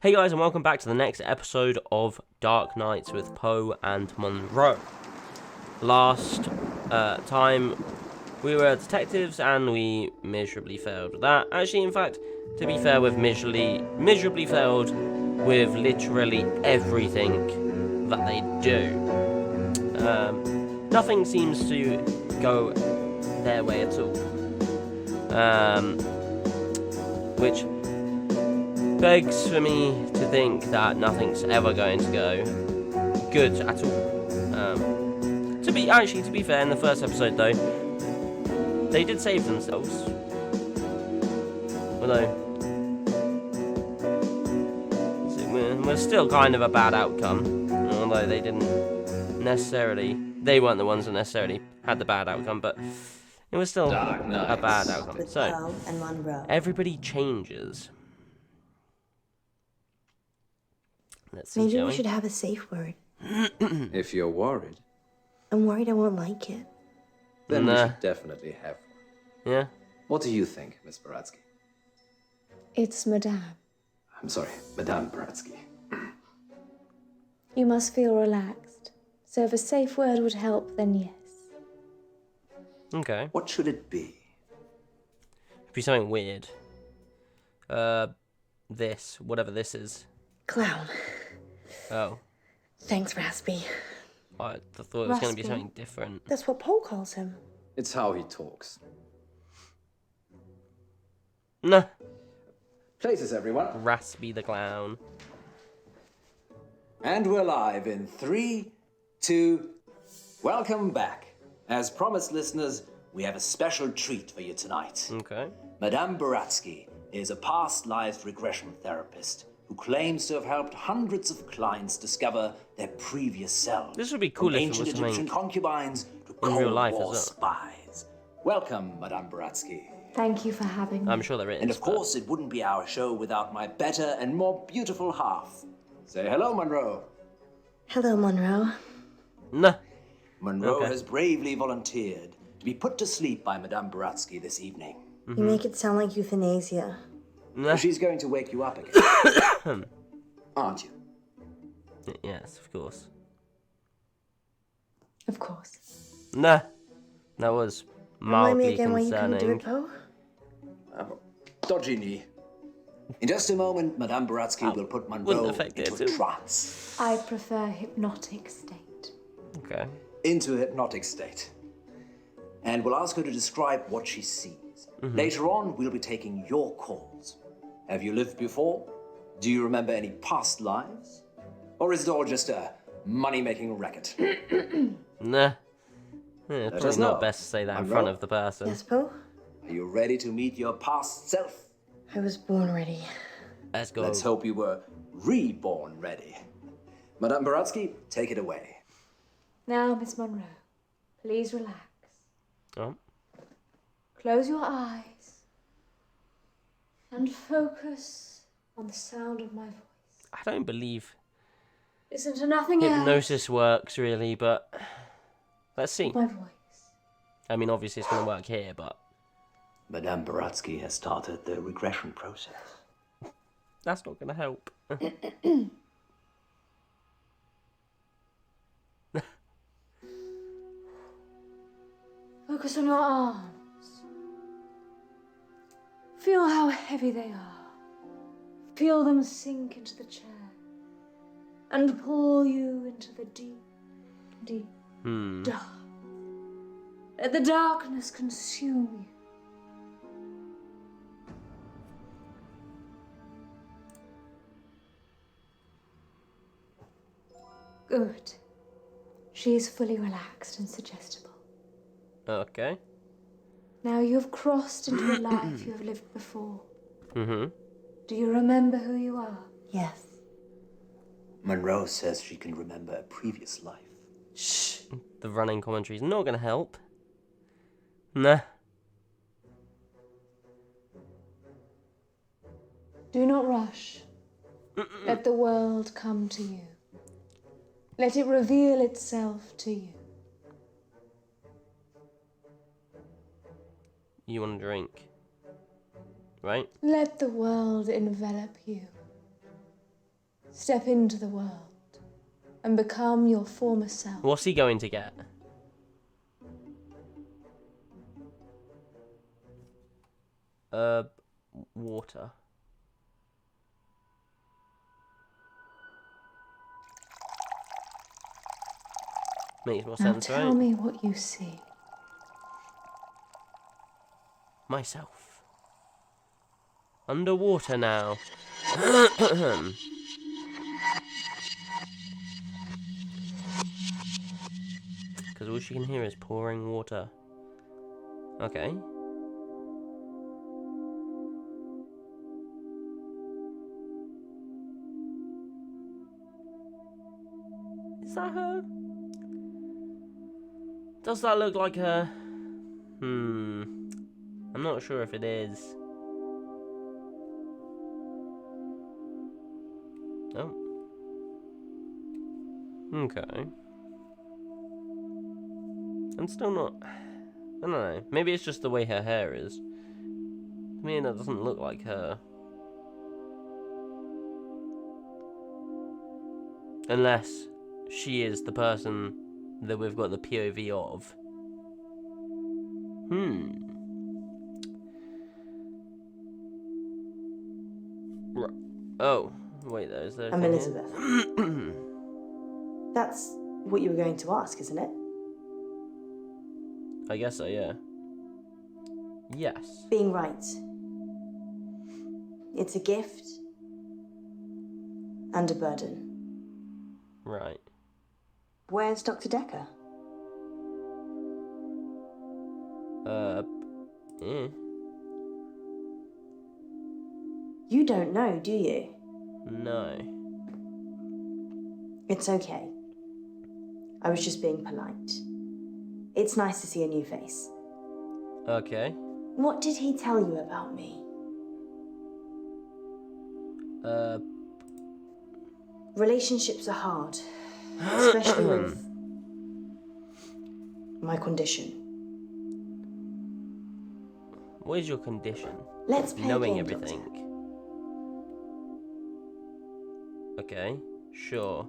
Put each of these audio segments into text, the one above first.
Hey guys, and welcome back to the next episode of Dark Nights with Poe and Munro. Last time we were detectives and we miserably failed with that. Actually, in fact, to be fair, we've miserably failed with literally everything that they do. Nothing seems to go their way at all. Which begs for me to think that nothing's ever going to go good at all. To be fair, in the first episode though, they did save themselves. Although we're still kind of a bad outcome. Although they weren't the ones that necessarily had the bad outcome, but it was still a bad outcome. With So Poe and Munro. everybody changes. Let's see, Maybe shall we we? should have a safe word. If you're worried, I'm worried I won't like it. then we Nah. should definitely have one. Yeah? What do you think, Miss Baratsky? It's Madame. I'm sorry, Madame Baratsky. You must feel relaxed. So if a safe word would help, then yes. Okay. What should it be? It'd be something weird. Whatever this is. Clown. Oh. Thanks, Raspy. I thought it was going to be Raspy. something different. That's what Poe calls him. It's how he talks. Nah. Places, everyone. Raspy the Clown. And we're live in 3, 2... Welcome back. As promised, listeners, we have a special treat for you tonight. Okay. Madame Baratsky is a past lives regression therapist who claims to have helped hundreds of clients discover their previous selves. This would be cool From if it ancient was Egyptian something concubines to in Cold real life as War well. spies. Welcome, Madame Baratsky. Thank you for having me. I'm sure there is. And of but- course, it wouldn't be our show without my better and more beautiful half. Say hello, Monroe. Hello, Monroe. Nah. Monroe Okay. has bravely volunteered to be put to sleep by Madame Baratsky this evening. You make it sound like euthanasia. Nah. She's going to wake you up again. Aren't you? Yes, of course. Of course. Nah. That was Remind me mildly again why you couldn't do concerning. it, Poe? Dodgy knee. In just a moment, Madame Baratsky will put Monroe affect it into a too. trance. I prefer hypnotic state. Okay. Into a hypnotic state. And we'll ask her to describe what she sees. Later on, we'll be taking your calls. Have you lived before? Do you remember any past lives? Or is it all just a money-making racket? Nah. Yeah, us probably know. not best to say that in Monroe? front of the person. Yes, Poe? Are you ready to meet your past self? I was born ready. Let's go. Let's hope you were reborn ready. Madame Baratsky, take it away. Now, Miss Monroe, please relax. Oh. Close your eyes and focus on the sound of my voice. I don't believe Listen to nothing else. hypnosis works really, but let's see. My voice. I mean, obviously it's going to work here, but Madame Baratsky has started the regression process. that's not going to help. Focus on your arms. Feel how heavy they are. Feel them sink into the chair and pull you into the deep, deep dark. Let the darkness consume you. Good. She is fully relaxed and suggestible. Okay. Now you have crossed into a life you have lived before. Mm-hmm. Do you remember who you are? Yes. Monroe says she can remember a previous life. Shh. The running commentary is not going to help. Nah. Do not rush. Let the world come to you. Let it reveal itself to you. You want a drink. Right? Let the world envelop you. Step into the world and become your former self. What's he going to get? Water. Makes more Now sense, tell right? me what you see. Myself. Underwater now. Because all she can hear is pouring water. Okay. Is that her? Does that look like her? I'm not sure if it is. Oh. Okay. I'm still not... I don't know. Maybe it's just the way her hair is. To me, that doesn't look like her. Unless she is the person that we've got the POV of. Oh, wait, is there a I'm thing Elizabeth. That's what you were going to ask, isn't it? I guess so, yeah. Yes. Being right. It's a gift and a burden. Right. Where's Dr. Decker? Yeah. You don't know, do you? No. It's okay. I was just being polite. It's nice to see a new face. Okay. What did he tell you about me? Relationships are hard, especially with my condition. What is your condition? Let's play Knowing a game, everything. Doctor. Okay, sure.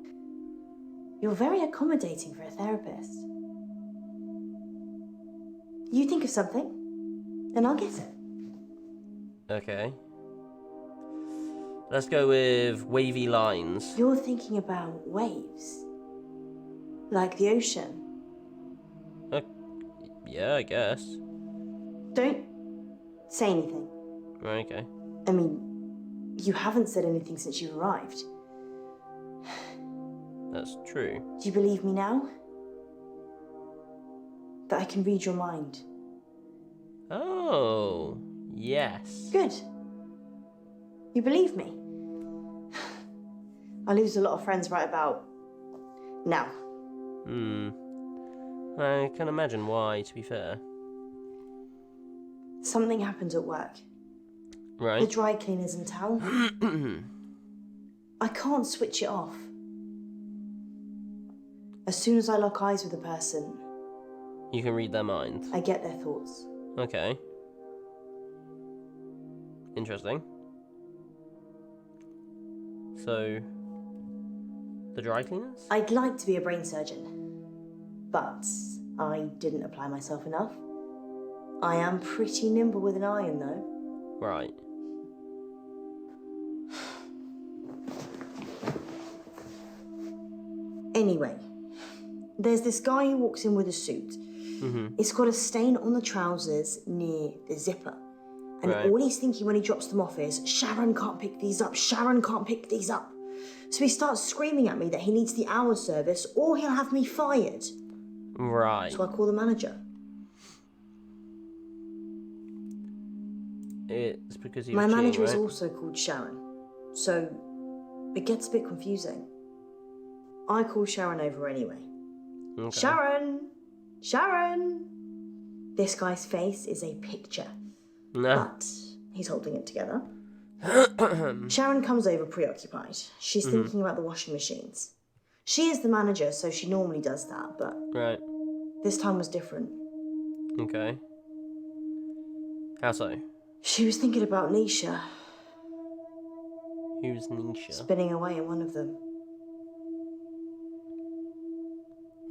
You're very accommodating for a therapist. You think of something, and I'll guess it. Okay. Let's go with wavy lines. You're thinking about waves. Like the ocean. Yeah, I guess. Don't say anything. Okay. I mean, you haven't said anything since you arrived. That's true. Do you believe me now? That I can read your mind? Oh, yes. Good. You believe me? I lose a lot of friends right about now. I can imagine why, to be fair. Something happened at work. The Right. dry cleaner's in town. I can't switch it off. As soon as I lock eyes with a person, You can read their mind. I get their thoughts. Okay. Interesting. So, the dry cleaners? I'd like to be a brain surgeon, but I didn't apply myself enough. I am pretty nimble with an iron, though. Right. Anyway, there's this guy who walks in with a suit. It's got a stain on the trousers near the zipper. And Right. all he's thinking when he drops them off is, Sharon can't pick these up, Sharon can't pick these up. So he starts screaming at me that he needs the hour service or he'll have me fired. Right. So I call the manager. It's because he My was cheating, manager is right? also called Sharon, so it gets a bit confusing. I call Sharon over anyway. Okay. Sharon! Sharon! This guy's face is a picture, No. but he's holding it together. Sharon comes over preoccupied. She's thinking about the washing machines. She is the manager, so she normally does that, but Right. this time was different. Okay. How so? She was thinking about Nisha. Who's Nisha? spinning away in one of them.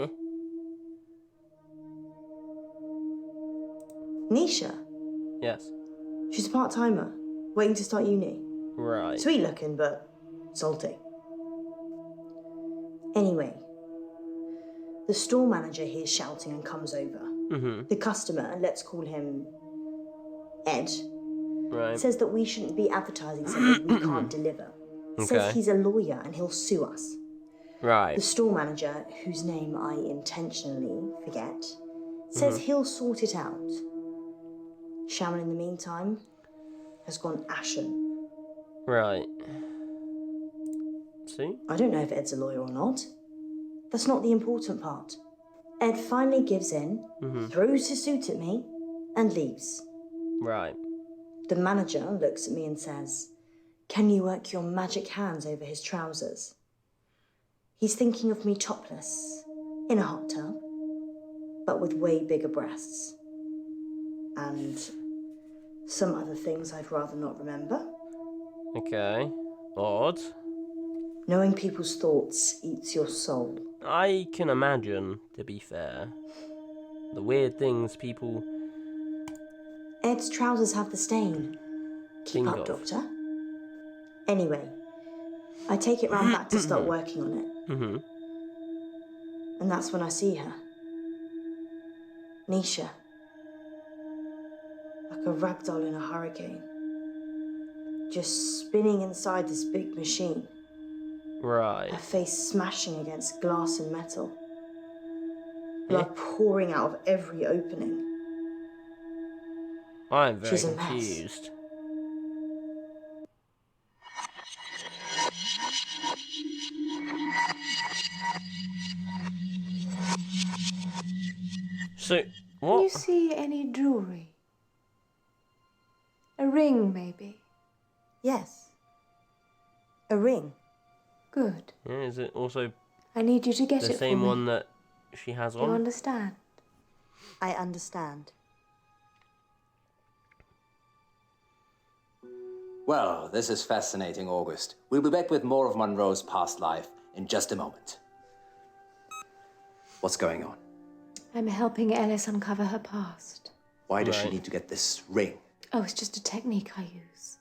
Huh? Nisha? Yes. She's a part-timer, waiting to start uni. Right. Sweet looking, but salty. Anyway, the store manager hears shouting and comes over. Mm-hmm. The customer, let's call him Ed, Right. says that we shouldn't be advertising something we can't deliver. Says Okay. he's a lawyer and he'll sue us. Right. The store manager, whose name I intentionally forget, says he'll sort it out. Sharon, in the meantime, has gone ashen. Right. See? I don't know if Ed's a lawyer or not. That's not the important part. Ed finally gives in, throws his suit at me, and leaves. Right. The manager looks at me and says, "Can you work your magic hands over his trousers?" He's thinking of me topless, in a hot tub, but with way bigger breasts. And some other things I'd rather not remember. Okay. Odd. Knowing people's thoughts eats your soul. I can imagine, to be fair. The weird things people Ed's trousers have the stain. Keep think up, of. Doctor. Anyway, I take it round back to start working on it. Mm-hmm. And that's when I see her. Nisha. Like a ragdoll in a hurricane. Just spinning inside this big machine. Right. Her face smashing against glass and metal. Blood pouring out of every opening. I'm very She's a mess. confused. So, Can what? you see any jewelry? A ring, maybe? Yes. A ring. Good. Yeah, is it also I need you to get the it same for me. one that she has Do you on? understand? I understand. Well, this is fascinating, August. We'll be back with more of Monroe's past life in just a moment. What's going on? I'm helping Ellis uncover her past. Why does she Right. need to get this ring? Oh, it's just a technique I use.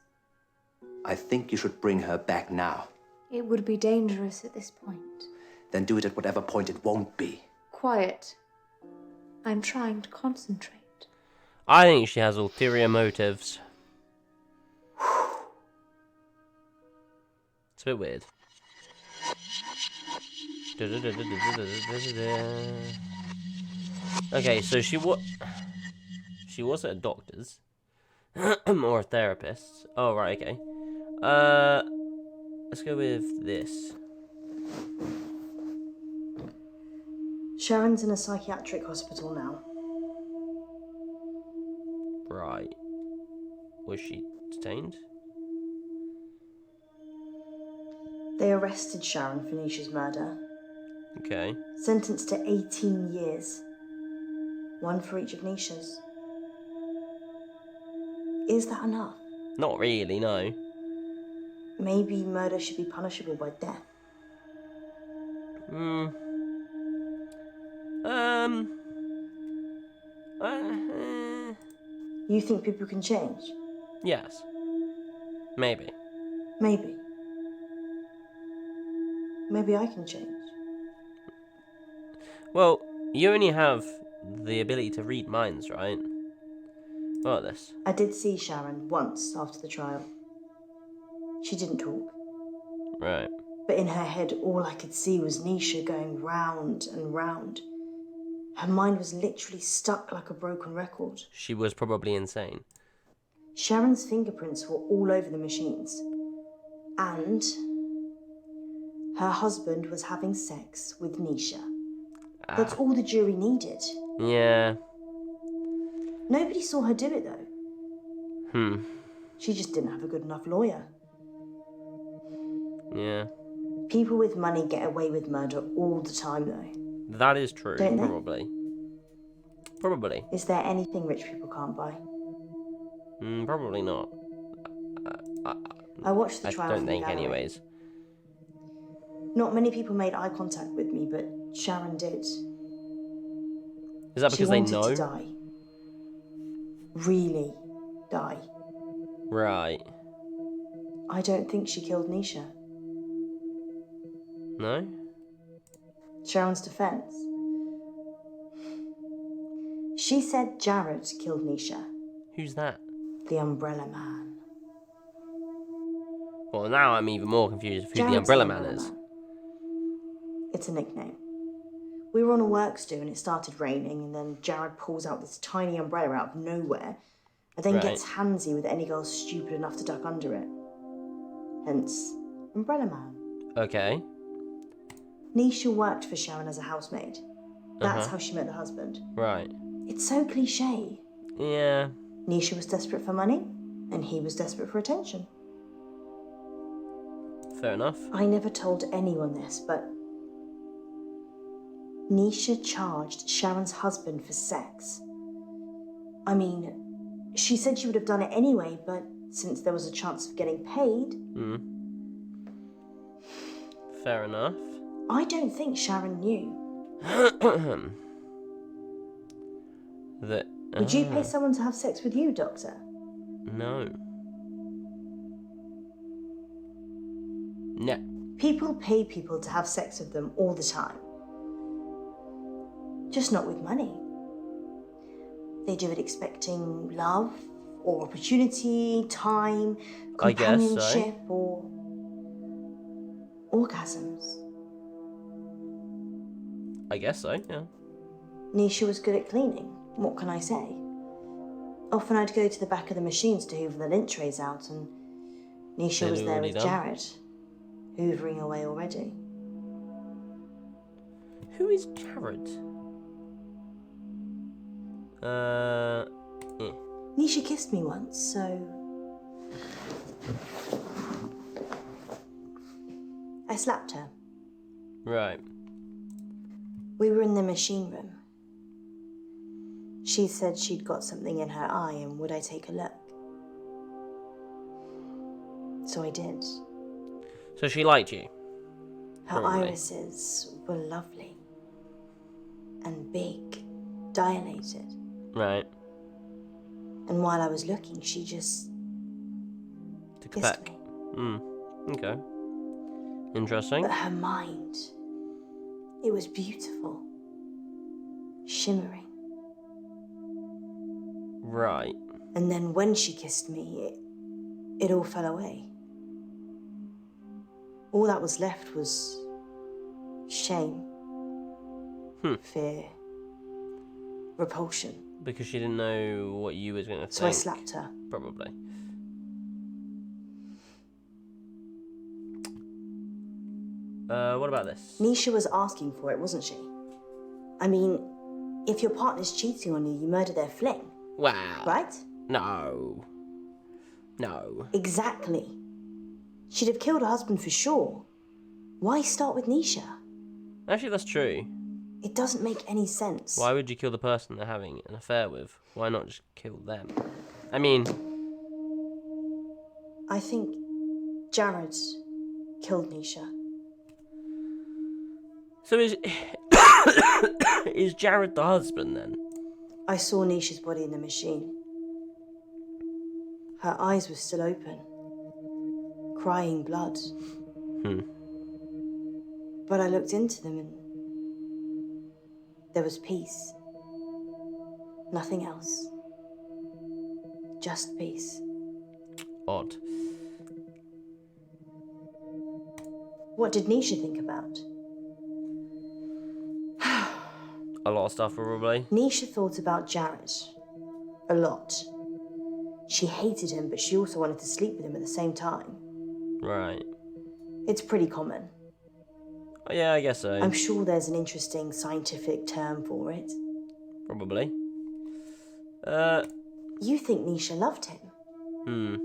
I think you should bring her back now. It would be dangerous at this point. Then do it at whatever point it won't be. Quiet. I'm trying to concentrate. I think she has ulterior motives. It's a bit weird. Okay, so she was at a doctor's or a therapist's. Oh right, okay. Let's go with this. Sharon's in a psychiatric hospital now. Right. Was she detained? They arrested Sharon for Nisha's murder. Okay. Sentenced to 18 years. One for each of Nisha's. Is that enough? Not really, no. Maybe murder should be punishable by death. You think people can change? Yes. Maybe. Maybe. Maybe I can change. Well, you only have the ability to read minds, right? What about this? I did see Sharon once after the trial. She didn't talk. Right. But in her head, all I could see was Nisha going round and round. Her mind was literally stuck like a broken record. She was probably insane. Sharon's fingerprints were all over the machines. And her husband was having sex with Nisha. That's all the jury needed. Yeah. Nobody saw her do it, though. She just didn't have a good enough lawyer. Yeah. People with money get away with murder all the time, though. That is true, Don't they? probably. Probably. Is there anything rich people can't buy? Probably not. I watched the I trial don't from the think, gallery. anyways. Not many people made eye contact with me, but Sharon did. Is that She because they wanted know? to die. Really die. Right. I don't think she killed Nisha. No? Sharon's defense. She said Jared killed Nisha, Who's that? the Umbrella Man. Well, now I'm even more confused of who the Jared's Umbrella Man is. It's a nickname. We were on a works do and it started raining, and then Jared pulls out this tiny umbrella out of nowhere and then Right. gets handsy with any girl stupid enough to duck under it. Hence, Umbrella Man. Okay. Nisha worked for Sharon as a housemaid. That's how she met the husband. Right. It's so cliche. Yeah. Nisha was desperate for money, and he was desperate for attention. Fair enough. I never told anyone this, but Nisha charged Sharon's husband for sex. I mean, she said she would have done it anyway, but since there was a chance of getting paid... Fair enough. I don't think Sharon knew. That. Would you pay someone to have sex with you, Doctor? No. No. People pay people to have sex with them all the time. Just not with money. They do it expecting love, or opportunity, time, I guess so. companionship, or orgasms. I guess so, yeah. Nisha was good at cleaning. What can I say? Often I'd go to the back of the machines to hoover the lint trays out, and Nisha was there with Jared, hoovering away already. Who is Jared? Nisha kissed me once, so... I slapped her. Right. We were in the machine room. She said she'd got something in her eye and would I take a look? So I did. So she liked you? Her Probably. irises were lovely. And big, dilated. Right. And while I was looking, she just Took a kissed peck. me. Okay. Interesting. But her mind, it was beautiful. Shimmering. Right. And then when she kissed me, it all fell away. All that was left was shame, fear, repulsion. Because she didn't know what you was going to think. So I slapped her. Probably. What about this? Nisha was asking for it, wasn't she? I mean, if your partner's cheating on you, you murder their fling, Wow. right? No. No. Exactly. She'd have killed her husband for sure. Why start with Nisha? Actually, that's true. It doesn't make any sense. Why would you kill the person they're having an affair with? Why not just kill them? I mean... I think Jared killed Nisha. So is... is Jared the husband, then? I saw Nisha's body in the machine. Her eyes were still open, crying blood. But I looked into them and there was peace. Nothing else. Just peace. Odd. What did Nisha think about? A lot of stuff, probably. Nisha thought about Jared. A lot. She hated him, but she also wanted to sleep with him at the same time. Right. It's pretty common. Oh, yeah, I guess so. I'm sure there's an interesting scientific term for it. Probably. You think Nisha loved him?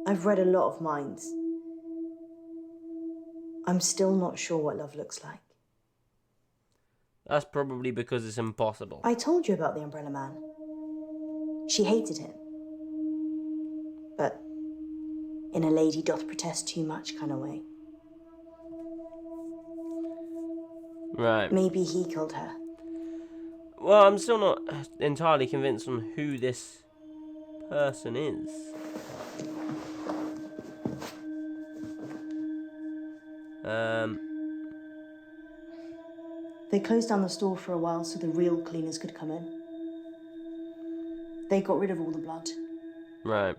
I've read a lot of minds. I'm still not sure what love looks like. That's probably because it's impossible. I told you about the Umbrella Man. She hated him. but in a lady doth protest too much kind of way. Right. Maybe he killed her. Well, I'm still not entirely convinced on who this person is. They closed down the store for a while so the real cleaners could come in. They got rid of all the blood. Right.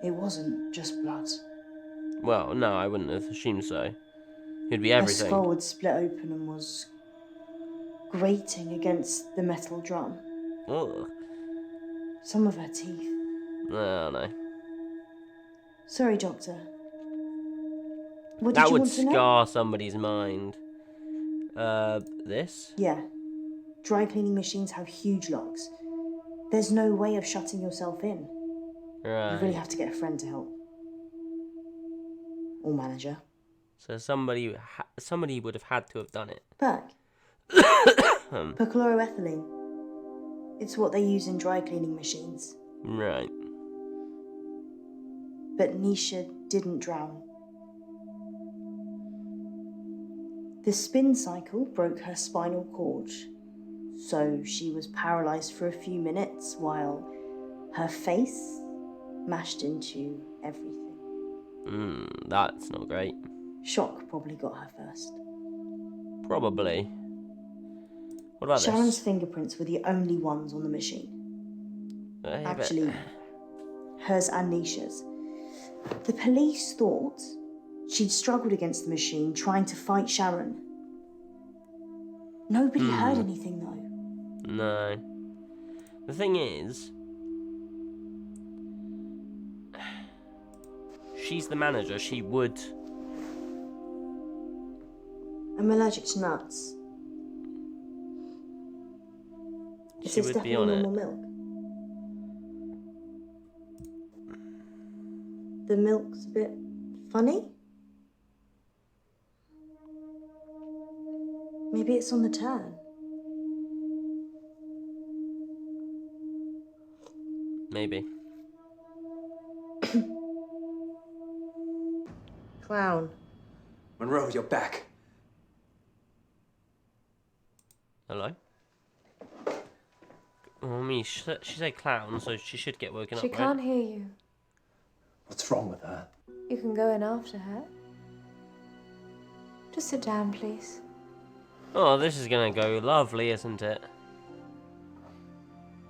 It wasn't just blood. Well, no, I wouldn't have assumed so. It'd be Her everything. skull had split open and was grating against the metal drum. Ugh. Some of her teeth. No, no. Sorry, Doctor. What did That you would want to know? scar somebody's mind. This? Yeah. Dry cleaning machines have huge locks. There's no way of shutting yourself in. Right. You really have to get a friend to help. Or manager. So somebody would have had to have done it. Berg. Perchloroethylene. It's what they use in dry cleaning machines. Right. But Nisha didn't drown. The spin cycle broke her spinal cord, so she was paralysed for a few minutes while her face mashed into everything. That's not great. Shock probably got her first. Probably. What about Sharon's this? fingerprints were the only ones on the machine. Yeah, but- Actually, hers and Nisha's. The police thought she'd struggled against the machine trying to fight Sharon. Nobody heard anything though. No. The thing is, she's the manager. She would. I'm allergic to nuts. Is She this would be definitely on it. normal milk? The milk's a bit funny? Maybe it's on the turn. Maybe. Clown. Monroe, you're back. Hello? Well, I mean, she said clown, so she should get woken She up, can't right? hear you. What's wrong with her? You can go in after her. Just sit down, please. Oh, this is gonna go lovely, isn't it?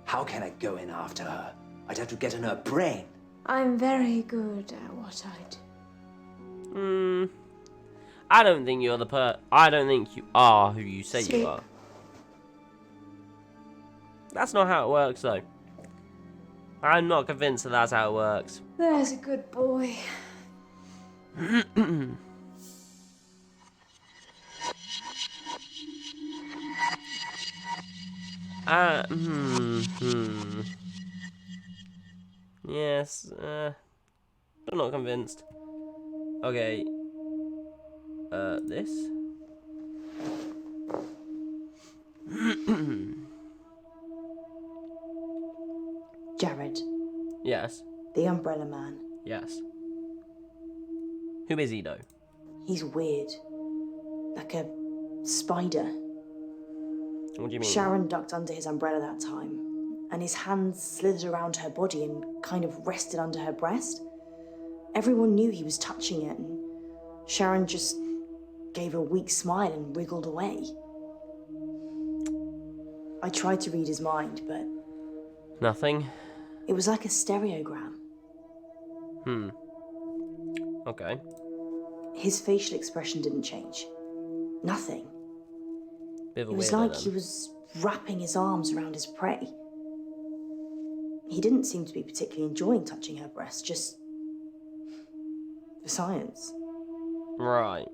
How can I go in after her? I'd have to get in her brain. I'm very good at what I do. I don't think you're I don't think you are who you say Sleep. you are. That's not how it works, though. I'm not convinced that that's how it works. There's a good boy. Yes, I'm not convinced. Okay. This? Jared, Yes. the umbrella man. Yes. Who is he, though? He's weird. Like a spider. What do you mean? Sharon ducked under his umbrella that time, and his hands slithered around her body and kind of rested under her breast. Everyone knew he was touching it, and Sharon just gave a weak smile and wriggled away. I tried to read his mind, but Nothing? it was like a stereogram. Okay. His facial expression didn't change. Nothing. Bit of a It was weirdo, like then. he was wrapping his arms around his prey. He didn't seem to be particularly enjoying touching her breast, just for science. Right.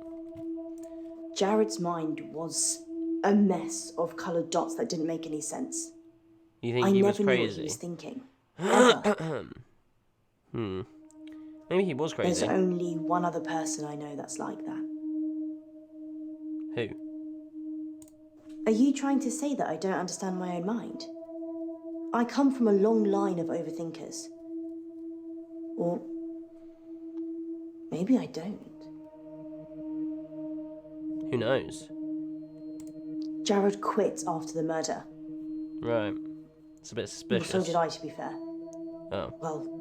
Jared's mind was a mess of coloured dots that didn't make any sense. You think I he never was knew what he crazy? was thinking. Ever. Maybe he was There's crazy. only one other person I know that's like that. Who? Are you trying to say that I don't understand my own mind? I come from a long line of overthinkers. Or maybe I don't. Who knows? Jared quit after the murder. Right. It's a bit Well, suspicious. so did I, to be fair. Oh. Well,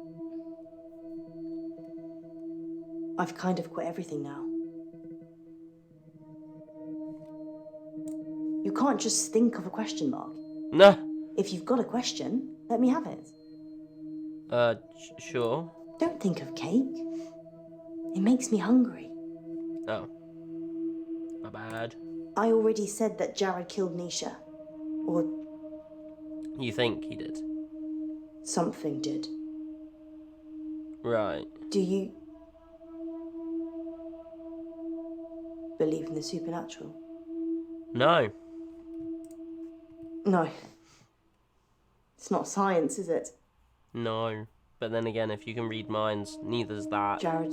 I've kind of quit everything now. You can't just think of a question mark. No. If you've got a question, let me have it. Sure. Don't think of cake. It makes me hungry. Oh. My bad. I already said that Jared killed Nisha. Or You think he did? something did. Right. Do you believe in the supernatural? No. No. It's not science, is it? No. But then again, if you can read minds, neither's that. Jared.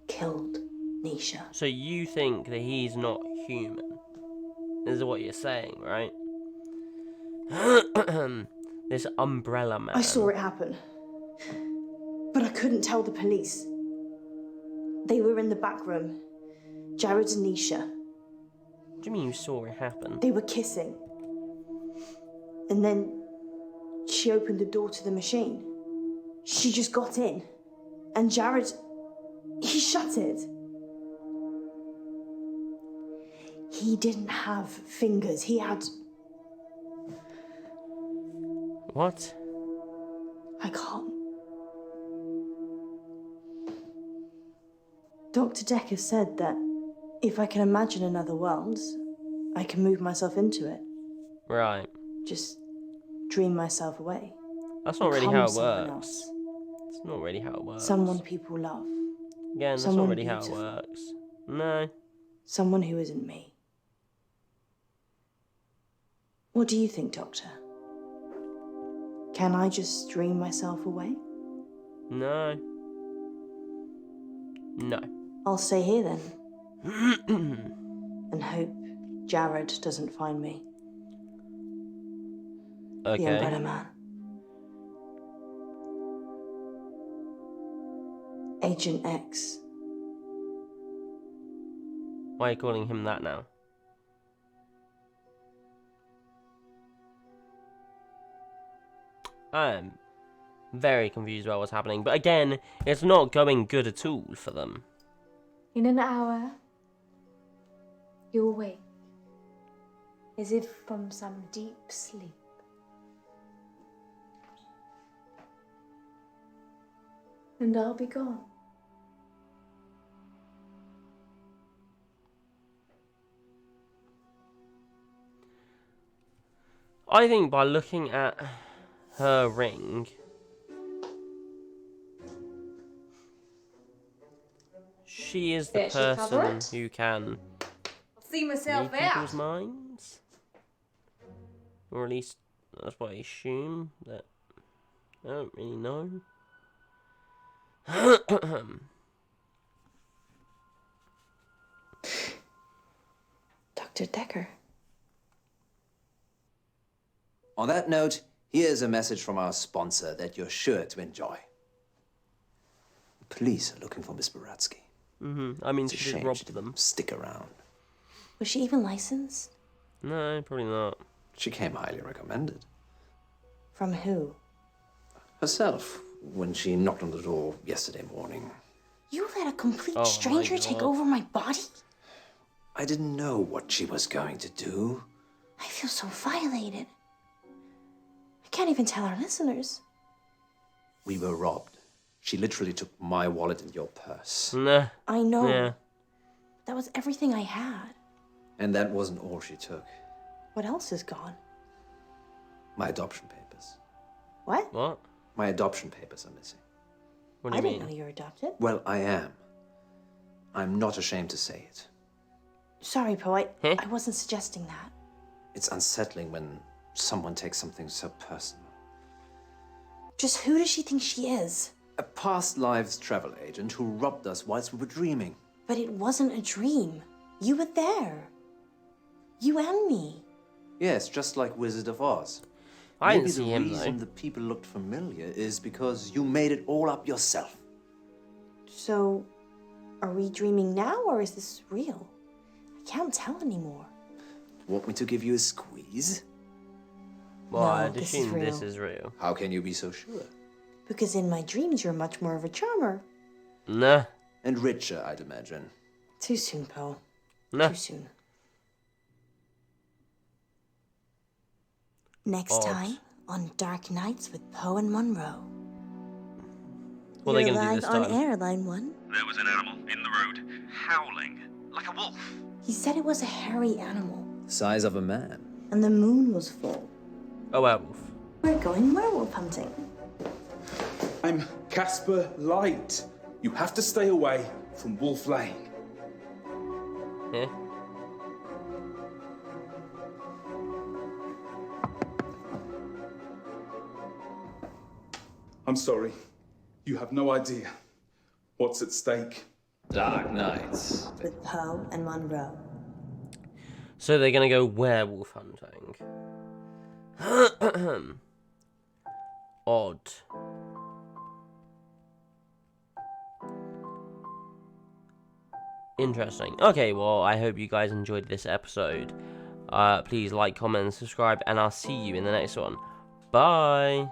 Killed Nisha. So you think that he's not human? This is what you're saying, right? This umbrella man. I saw it happen. But I couldn't tell the police. They were in the back room. Jared and Nisha. What do you mean you saw it happen? They were kissing. And then she opened the door to the machine. She just got in. And Jared, he shut it. He didn't have fingers. He had... What? I can't. Dr. Decker said that if I can imagine another world, I can move myself into it. Right. Just dream myself away. That's not really Become how it someone works. else. It's not really how it works. Someone people love. Again, that's someone not really how it beautiful. works. No. Someone who isn't me. What do you think, Doctor? Can I just dream myself away? No. No. I'll stay here then. And hope Jared doesn't find me. Okay. The Umbrella Man. Agent X. Why are you calling him that now? I'm very confused about what's happening. But again, it's not going good at all for them. In an hour, you'll wake, as if from some deep sleep. And I'll be gone. I think by looking at her ring, she is the There, she cover person it? who can I'll see myself read out. people's minds. Or at least that's what I assume. That I don't really know. Dr. Decker. On that note, here's a message from our sponsor that you're sure to enjoy. Police are looking for Miss Baratsky. I mean, It's a she shame did rob she them. didn't stick around. Was she even licensed? No, probably not. She came highly recommended. From who? Herself, when she knocked on the door yesterday morning. You let a complete Oh my stranger take God. over my body? I didn't know what she was going to do. I feel so violated. I can't even tell our listeners. We were robbed. She literally took my wallet and your purse. Nah. I know. Yeah. That was everything I had. And that wasn't all she took. What else is gone? My adoption papers. What? What? My adoption papers are missing. What do I you didn't mean? know you were adopted. Well, I am. I'm not ashamed to say it. Sorry, Poe. Huh? I wasn't suggesting that. It's unsettling when someone takes something so personal. Just who does she think she is? A past lives travel agent who robbed us whilst we were dreaming. But it wasn't a dream. You were there. You and me. Yes, just like Wizard of Oz. I Maybe didn't see the him reason though. the people looked familiar is because you made it all up yourself. So, are we dreaming now or is this real? I can't tell anymore. Want me to give you a squeeze? Well, No, I'd this is assume this real. is real. How can you be so sure? Because in my dreams, you're much more of a charmer. Nah, And richer, I'd imagine. Too soon, Poe. nah. Too soon. Next Odd. time on Dark Nights with Poe and Munro. What are they You're gonna do live this on time? air, Line 1. There was an animal in the road, howling, like a wolf. He said it was a hairy animal, The size of a man. and the moon was full. A werewolf. We're going werewolf hunting. I'm Casper Light. You have to stay away from Wolf Lane. Yeah. I'm sorry. You have no idea what's at stake. Dark Nights. With Poe and Monroe. So they're gonna go werewolf hunting. Odd. Interesting. Okay, well, I hope you guys enjoyed this episode. Please like, comment, and subscribe, and I'll see you in the next one. Bye!